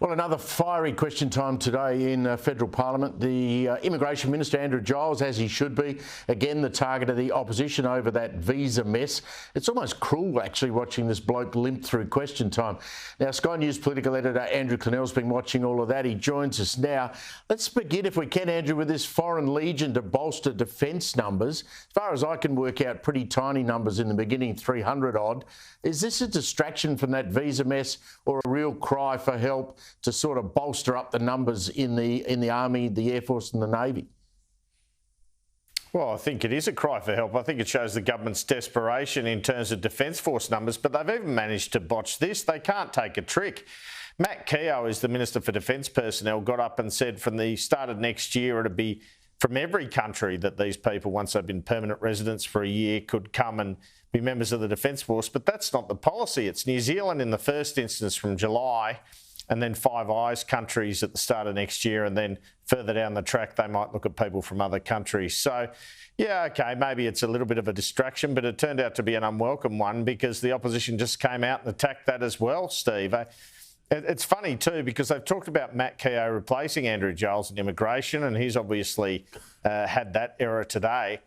Well, another fiery question time today in federal parliament. The Immigration Minister, Andrew Giles, as he should be, again the target of the opposition over that visa mess. It's almost cruel, actually, watching this bloke limp through question time. Now, Sky News political editor Andrew Clennell's been watching all of that. He joins us now. Let's begin, if we can, Andrew, with this Foreign Legion to bolster defence numbers. As far as I can work out, pretty tiny numbers in the beginning, 300 odd. Is this a distraction from that visa mess or a real cry for help to sort of bolster up the numbers in the Army, the Air Force and the Navy? Well, I think it is a cry for help. I think it shows the government's desperation in terms of Defence Force numbers, but they've even managed to botch this. They can't take a trick. Matt Keogh, is the Minister for Defence Personnel, got up and said from the start of next year it'd be from every country that these people, once they've been permanent residents for a year, could come and be members of the Defence Force. But that's not the policy. It's New Zealand in the first instance from July, and then Five Eyes countries at the start of next year, and then further down the track they might look at people from other countries. So, yeah, OK, maybe it's a little bit of a distraction, but it turned out to be an unwelcome one because the opposition just came out and attacked that as well, Steve. It's funny too because they've talked about Matt Keogh replacing Andrew Giles in immigration, and he's obviously had that error today.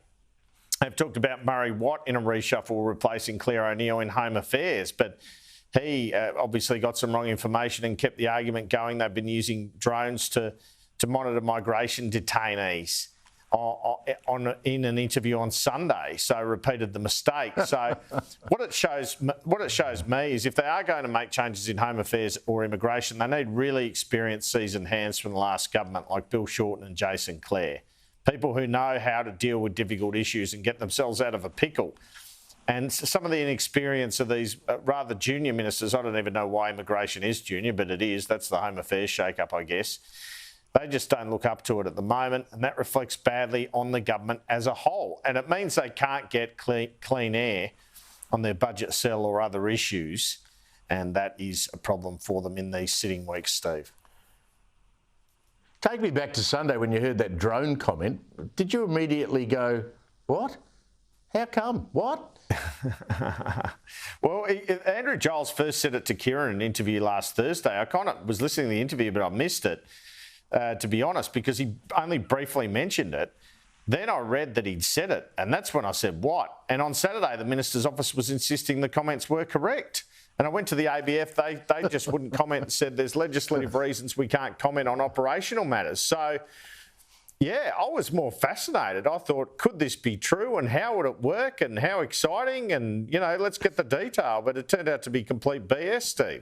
They've talked about Murray Watt in a reshuffle replacing Claire O'Neill in Home Affairs, but he obviously got some wrong information and kept the argument going. They've been using drones to monitor migration detainees in an interview on Sunday, so repeated the mistake. So what it shows me is if they are going to make changes in Home Affairs or immigration, they need really experienced, seasoned hands from the last government like Bill Shorten and Jason Clare, people who know how to deal with difficult issues and get themselves out of a pickle. And some of the inexperience of these rather junior ministers, I don't even know why immigration is junior, but it is. That's the Home Affairs shake-up, I guess. They just don't look up to it at the moment, and that reflects badly on the government as a whole. And it means they can't get clean air on their budget cell or other issues, and that is a problem for them in these sitting weeks, Steve. Take me back to Sunday when you heard that drone comment. Did you immediately go, what? How come? What? Well, Andrew Giles first said it to Kieran in an interview last Thursday. I kind of was listening to the interview, but I missed it, to be honest, because he only briefly mentioned it. Then I read that he'd said it, and that's when I said, what? And on Saturday, the Minister's office was insisting the comments were correct. And I went to the ABF, they just wouldn't comment and said there's legislative reasons we can't comment on operational matters. So, yeah, I was more fascinated. I thought, could this be true and how would it work and how exciting? And, you know, let's get the detail. But it turned out to be complete BS, Steve.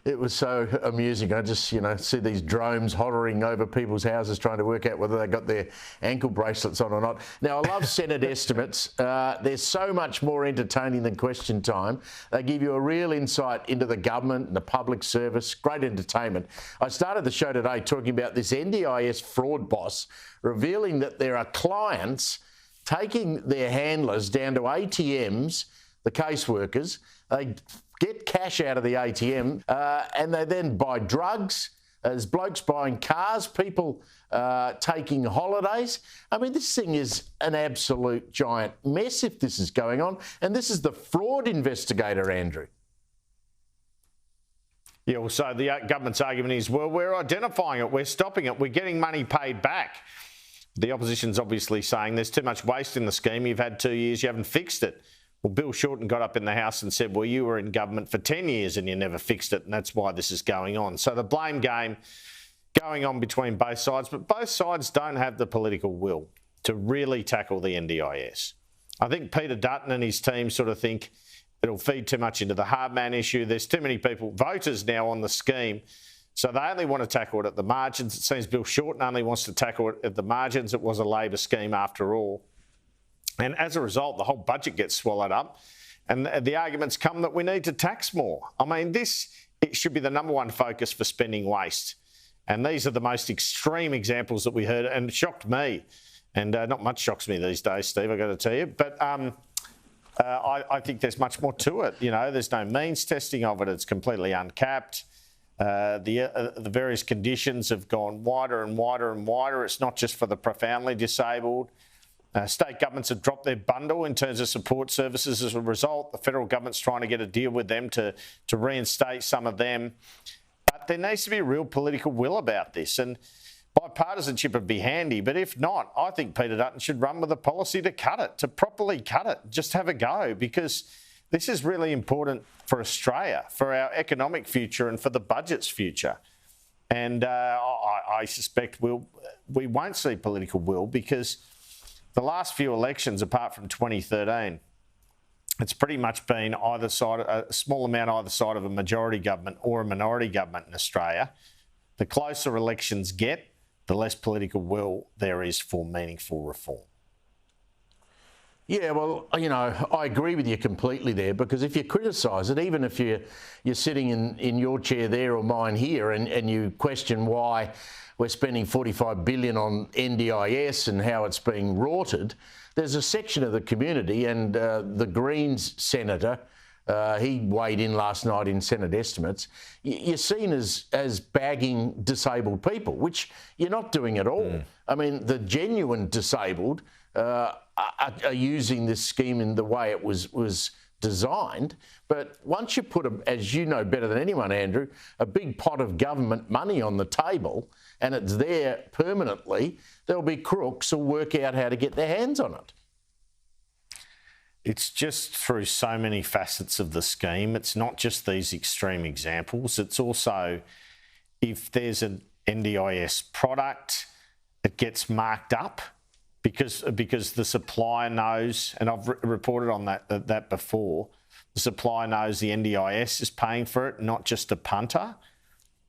It was so amusing. I just, see these drones hovering over people's houses trying to work out whether they got their ankle bracelets on or not. Now, I love Senate estimates. They're so much more entertaining than question time. They give you a real insight into the government and the public service. Great entertainment. I started the show today talking about this NDIS fraud boss revealing that there are clients taking their handlers down to ATMs, the caseworkers. They get cash out of the ATM and they then buy drugs. There's blokes buying cars, people taking holidays. I mean, this thing is an absolute giant mess if this is going on. And this is the fraud investigator, Andrew. Yeah, well, so the government's argument is, well, we're identifying it, we're stopping it, we're getting money paid back. The opposition's obviously saying there's too much waste in the scheme. You've had 2 years, you haven't fixed it. Well, Bill Shorten got up in the House and said, well, you were in government for 10 years and you never fixed it, and that's why this is going on. So the blame game going on between both sides, but both sides don't have the political will to really tackle the NDIS. I think Peter Dutton and his team sort of think it'll feed too much into the hard man issue. There's too many voters now on the scheme, so they only want to tackle it at the margins. It seems Bill Shorten only wants to tackle it at the margins. It was a Labor scheme after all. And as a result, the whole budget gets swallowed up. And the arguments come that we need to tax more. I mean, it should be the number one focus for spending waste. And these are the most extreme examples that we heard, and it shocked me. And not much shocks me these days, Steve, I've got to tell you. But I think there's much more to it. There's no means testing of it. It's completely uncapped. The various conditions have gone wider and wider and wider. It's not just for the profoundly disabled. State governments have dropped their bundle in terms of support services as a result. The federal government's trying to get a deal with them to reinstate some of them. But there needs to be real political will about this. And bipartisanship would be handy. But if not, I think Peter Dutton should run with a policy to cut it, to properly cut it. Just have a go, because this is really important for Australia, for our economic future and for the budget's future. And I suspect we won't see political will, because the last few elections, apart from 2013, it's pretty much been either side, a small amount either side of a majority government or a minority government in Australia. The closer elections get, the less political will there is for meaningful reform. Yeah, well, I agree with you completely there, because if you criticise it, even if you're sitting in your chair there or mine here, and you question why we're spending $45 billion on NDIS and how it's being rorted, there's a section of the community, and the Greens senator, he weighed in last night in Senate estimates, you're seen as bagging disabled people, which you're not doing at all. I mean, the genuine disabled are using this scheme in the way it was designed. But once you put, as you know better than anyone, Andrew, a big pot of government money on the table and it's there permanently, there'll be crooks who'll work out how to get their hands on it. It's just through so many facets of the scheme. It's not just these extreme examples. It's also, if there's an NDIS product, it gets marked up because the supplier knows, and I've reported on that before, the supplier knows the NDIS is paying for it, not just a punter.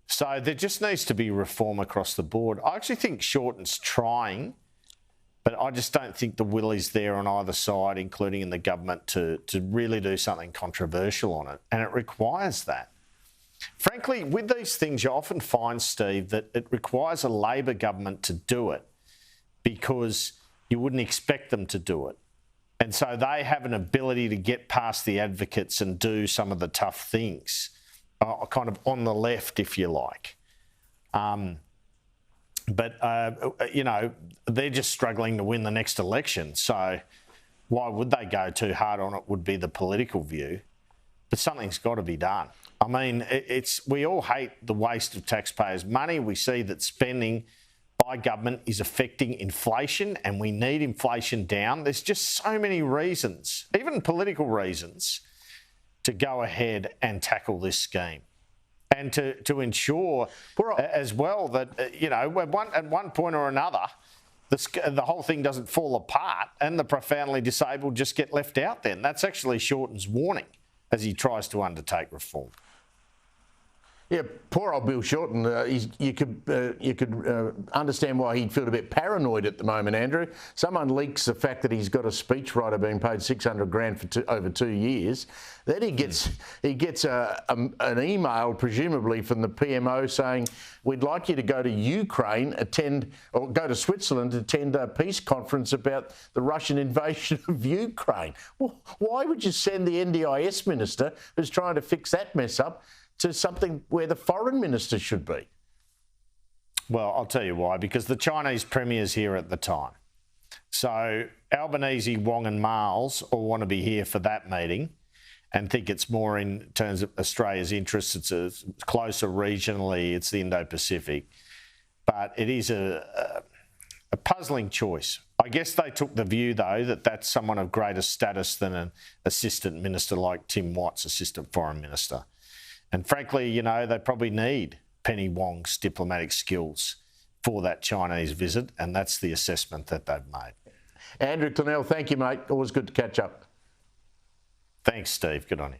So there just needs to be reform across the board. I actually think Shorten's trying, but I just don't think the will is there on either side, including in the government, to really do something controversial on it. And it requires that. Frankly, with these things, you often find, Steve, that it requires a Labor government to do it because you wouldn't expect them to do it. And so they have an ability to get past the advocates and do some of the tough things, kind of on the left, if you like. But they're just struggling to win the next election. So why would they go too hard on it, would be the political view. But something's got to be done. I mean, we all hate the waste of taxpayers' money. We see that spending by government is affecting inflation, and we need inflation down. There's just so many reasons, even political reasons, to go ahead and tackle this scheme. And to ensure as well that, at one point or another, the whole thing doesn't fall apart and the profoundly disabled just get left out then. That's actually Shorten's warning as he tries to undertake reform. Yeah, poor old Bill Shorten. You could understand why he'd feel a bit paranoid at the moment, Andrew. Someone leaks the fact that he's got a speechwriter being paid $600,000 for over 2 years. Then he gets an email, presumably from the PMO, saying, "We'd like you to go to Ukraine, or go to Switzerland, attend a peace conference about the Russian invasion of Ukraine." Well, why would you send the NDIS minister, who's trying to fix that mess up, to something where the foreign minister should be? Well, I'll tell you why. Because the Chinese premier's here at the time. So Albanese, Wong and Miles all want to be here for that meeting and think it's more in terms of Australia's interests. It's closer regionally. It's the Indo-Pacific. But it is a puzzling choice. I guess they took the view, though, that that's someone of greater status than an assistant minister like Tim Watts, assistant foreign minister. And frankly, they probably need Penny Wong's diplomatic skills for that Chinese visit, and that's the assessment that they've made. Andrew Clennell, thank you, mate. Always good to catch up. Thanks, Steve. Good on you.